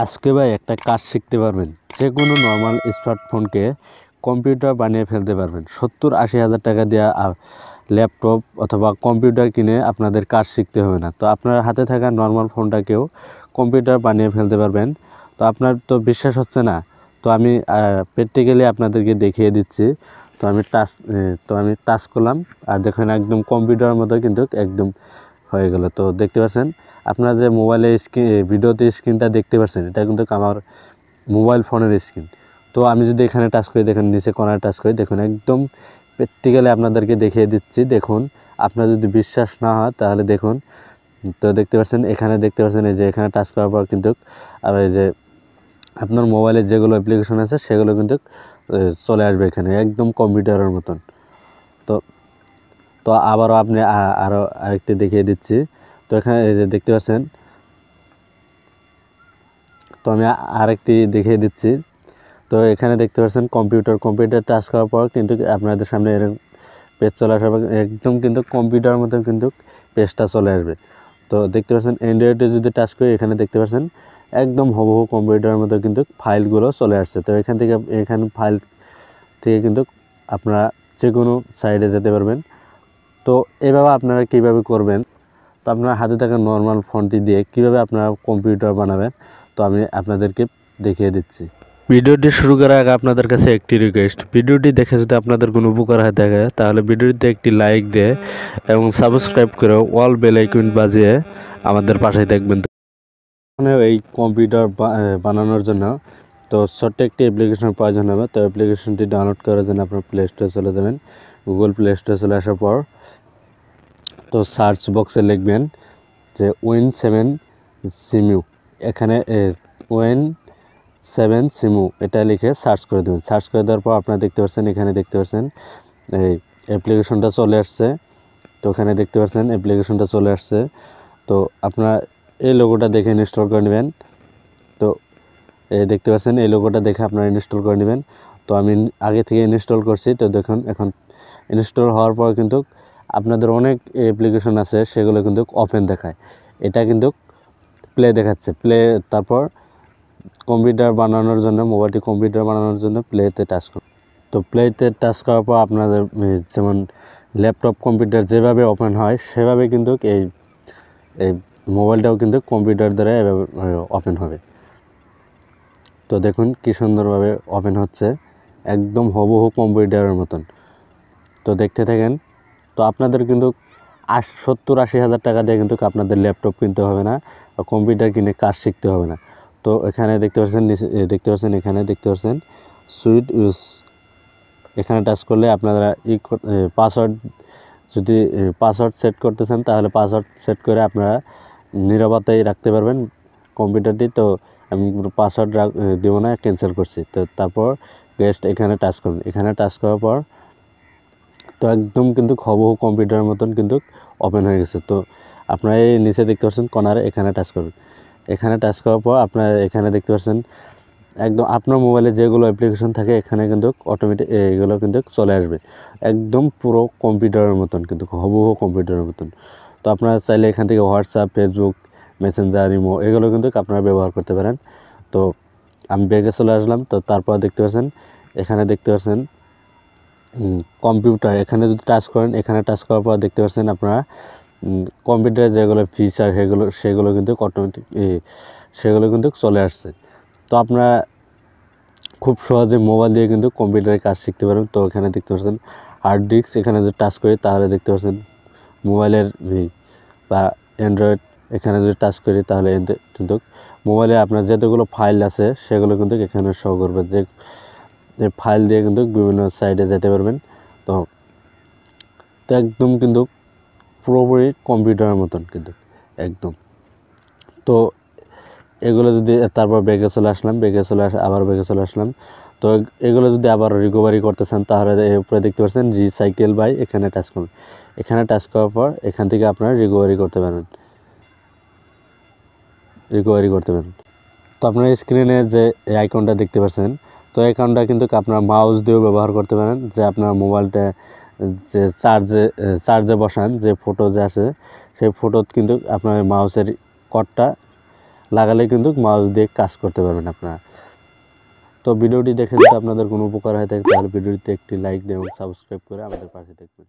আজকে ভাই একটা কাজ শিখতে পারবেন, যে কোনো নর্মাল স্মার্টফোনকে কম্পিউটার বানিয়ে ফেলতে পারবেন। 70-80 হাজার টাকা দিয়ে ল্যাপটপ অথবা কম্পিউটার কিনে আপনাদের কাজ শিখতে হবে না। তো আপনার হাতে থাকা নর্মাল ফোনটাকেও কম্পিউটার বানিয়ে ফেলতে পারবেন। তো আপনার তো বিশ্বাস হচ্ছে না, তো আমি প্র্যাকটিক্যালি আপনাদেরকে দেখিয়ে দিচ্ছি। তো আমি টাচ করলাম, আর দেখেন একদম কম্পিউটারের মতো কিন্তু একদম হয়ে গেল। তো দেখতে পাচ্ছেন আপনারা যে মোবাইলে ভিডিওতে স্ক্রিনটা দেখতে পাচ্ছেন, এটা কিন্তু আমার মোবাইল ফোনের স্ক্রিন। তো আমি যদি এখানে টাচ করি, দেখেন নিচে কর্নারে টাচ করি, দেখুন একদম প্র্যাকটিক্যালি আপনাদেরকে দেখিয়ে দিচ্ছি। দেখুন, আপনার যদি বিশ্বাস না হয় তাহলে দেখুন। তো দেখতে পাচ্ছেন, এখানে দেখতে পাচ্ছেন এই যে এখানে টাচ করার পর কিন্তু এই যে আপনার মোবাইলে যেগুলো অ্যাপ্লিকেশন আছে সেগুলো কিন্তু চলে আসবে এখানে একদম কম্পিউটারের মতন। তো তো আবারও আপনি আরও আরেকটি দেখিয়ে দিচ্ছি। তো এখানে এই যে দেখতে পাচ্ছেন, তো আমি আরেকটি দেখিয়ে দিচ্ছি। তো এখানে দেখতে পাচ্ছেন কম্পিউটার টাচ করার পর কিন্তু আপনাদের সামনে এরকম পেজ চলে আসার পর একদম কিন্তু কম্পিউটারের মতন কিন্তু পেজটা চলে আসবে। তো দেখতে পাচ্ছেন অ্যান্ড্রয়েডে যদি টাচ করি, এখানে দেখতে পাচ্ছেন একদম হুবহু কম্পিউটারের মতো কিন্তু ফাইলগুলো চলে আসছে। তো এখানে ফাইল থেকে কিন্তু আপনারা যে কোনো সাইডে যেতে পারবেন। তো এভাবে আপনারা কীভাবে করবেন, তো আপনার হাতে থাকা নর্মাল ফোনটি দিয়ে কীভাবে আপনারা কম্পিউটার বানাবেন, তো আমি আপনাদেরকে দেখিয়ে দিচ্ছি। ভিডিওটি শুরু করার আগে আপনাদের কাছে একটি রিকোয়েস্ট, ভিডিওটি দেখে যদি আপনাদের কোনো উপকার হয়ে থাকে তাহলে ভিডিওটিতে একটি লাইক দিয়ে এবং সাবস্ক্রাইব করে অল বেল আইকন বাজিয়ে আমাদের পাশেই দেখবেন। এই কম্পিউটার বানানোর জন্য তো ছোট্ট একটি অ্যাপ্লিকেশনের প্রয়োজন হবে। তো অ্যাপ্লিকেশনটি ডাউনলোড করার জন্য আপনার প্লে স্টোরে চলে যাবেন। গুগল প্লে স্টোরে চলে আসার পর তো সার্চ বক্সে লিখবেন যে Win7 সিমু, এখানে Win7 সিমু এটা লিখে সার্চ করে দেবেন। সার্চ করে দেওয়ার পর আপনারা দেখতে পাচ্ছেন, এখানে দেখতে পাচ্ছেন এই অ্যাপ্লিকেশনটা চলে আসছে। তো এখানে দেখতে পাচ্ছেন অ্যাপ্লিকেশনটা চলে আসছে। তো আপনারা এই লোগোটা দেখে ইনস্টল করে নেবেন। তো দেখতে পাচ্ছেন এই লোগোটা দেখে আপনারা ইনস্টল করে নেবেন। তো আমি আগে থেকে ইনস্টল করছি। তো দেখুন এখন ইনস্টল হওয়ার পর কিন্তু আপনাদের অনেক অ্যাপ্লিকেশন আছে, সেগুলো কিন্তু ওপেন দেখায়। এটা কিন্তু প্লে দেখাচ্ছে, প্লে। তারপর কম্পিউটার বানানোর জন্য, মোবাইলটি কম্পিউটার বানানোর জন্য প্লেতে টাচ করুন। তো প্লেতে টাচ করার পর আপনাদের যেমন ল্যাপটপ কম্পিউটার যেভাবে ওপেন হয় সেভাবে কিন্তু এই মোবাইলটাও কিন্তু কম্পিউটার দ্বারা এভাবে ওপেন হবে। তো দেখুন কি সুন্দরভাবে ওপেন হচ্ছে, একদম হুবহু কম্পিউটারের মতন। তো দেখতে থাকেন। তো আপনাদের কিন্তু 70-80 হাজার টাকা দিয়ে কিন্তু আপনাদের ল্যাপটপ কিনতে হবে না, বা কম্পিউটার কিনে কাজ শিখতে হবে না। তো এখানে দেখতে পাচ্ছেন এখানে দেখতে পাচ্ছেন সুইট ইউজ, এখানে টাচ করলে আপনারা পাসওয়ার্ড, যদি পাসওয়ার্ড সেট করতে চান তাহলে পাসওয়ার্ড সেট করে আপনারা নিরাপত্তায় রাখতে পারবেন কম্পিউটারটি। তো আমি পাসওয়ার্ড দেবো না, ক্যান্সেল করছি। তো তারপর গেস্ট এখানে টাচ করুন। এখানে টাচ করার পর তো একদম কিন্তু হুবহু কম্পিউটারের মতন কিন্তু ওপেন হয়ে গেছে। তো আপনারা এই নিচে দেখতে পাচ্ছেন কর্নারে, এখানে টাচ করুন। এখানে টাচ করার পর আপনারা এখানে দেখতে পাচ্ছেন একদম আপনার মোবাইলে যেগুলো অ্যাপ্লিকেশন থাকে এখানে কিন্তু অটোমেটিক এগুলো কিন্তু চলে আসবে, একদম পুরো কম্পিউটারের মতন কিন্তু হুবহু কম্পিউটারের মতন। তো আপনারা চাইলে এখান থেকে হোয়াটসঅ্যাপ, ফেসবুক, মেসেঞ্জার, ইমো এগুলো কিন্তু আপনারা ব্যবহার করতে পারেন। তো আমি ব্যাগে চলে আসলাম। তো তারপর দেখতে পাচ্ছেন, এখানে দেখতে পাচ্ছেন কম্পিউটার, এখানে যদি টাচ করেন, এখানে টাচ করার পর দেখতে পাচ্ছেন আপনারা কম্পিউটারের যেগুলো ফিচার সেগুলো কিন্তু অটোমেটিক সেগুলো কিন্তু চলে আসছে। তো আপনারা খুব সহজে মোবাইল দিয়ে কিন্তু কম্পিউটারে কাজ শিখতে পারেন। তো এখানে দেখতে পাচ্ছেন হার্ড ডিস্ক, এখানে যদি টাচ করি তাহলে দেখতে পাচ্ছেন মোবাইলের বা অ্যান্ড্রয়েড, এখানে যদি টাচ করি তাহলে কিন্তু মোবাইলে আপনার যতগুলো ফাইল আছে সেগুলো কিন্তু এখানে শো করবে, যে ফাইল দিয়ে কিন্তু বিভিন্ন সাইডে যেতে পারবেন। তো একদম কিন্তু পুরোপুরি কম্পিউটারের মতন কিন্তু একদম। তো এগুলো যদি তারপর ব্যাগে চলে আসলাম, আবার ব্যাগে চলে আসলাম। তো এগুলো যদি আবার রিকভারি করতে চান তাহলে এর উপরে দেখতে পাচ্ছেন রিসাইকেল বাই, এখানে টাচ করুন। এখানে টাচ করার পর এখান থেকে আপনারা রিকভারি করতে পারেন। তো আপনার স্ক্রিনে যে এই আইকনটা দেখতে পাচ্ছেন, তো এই আইকনটা কিন্তু আপনার মাউস দিয়েও ব্যবহার করতে পারেন। যে আপনার মোবাইলটা যে চার্জে বসান, যে ফটো যে আছে সেই ফটো কিন্তু আপনার মাউসের কর্ডটা লাগালে কিন্তু মাউস দিয়ে কাজ করতে পারবেন আপনারা। তো ভিডিওটি দেখে যদি আপনাদের কোনো উপকার হয়ে থাকে তাহলে ভিডিওটিতে একটি লাইক দিয়ে এবং সাবস্ক্রাইব করে আমাদের পাশে থাকবেন।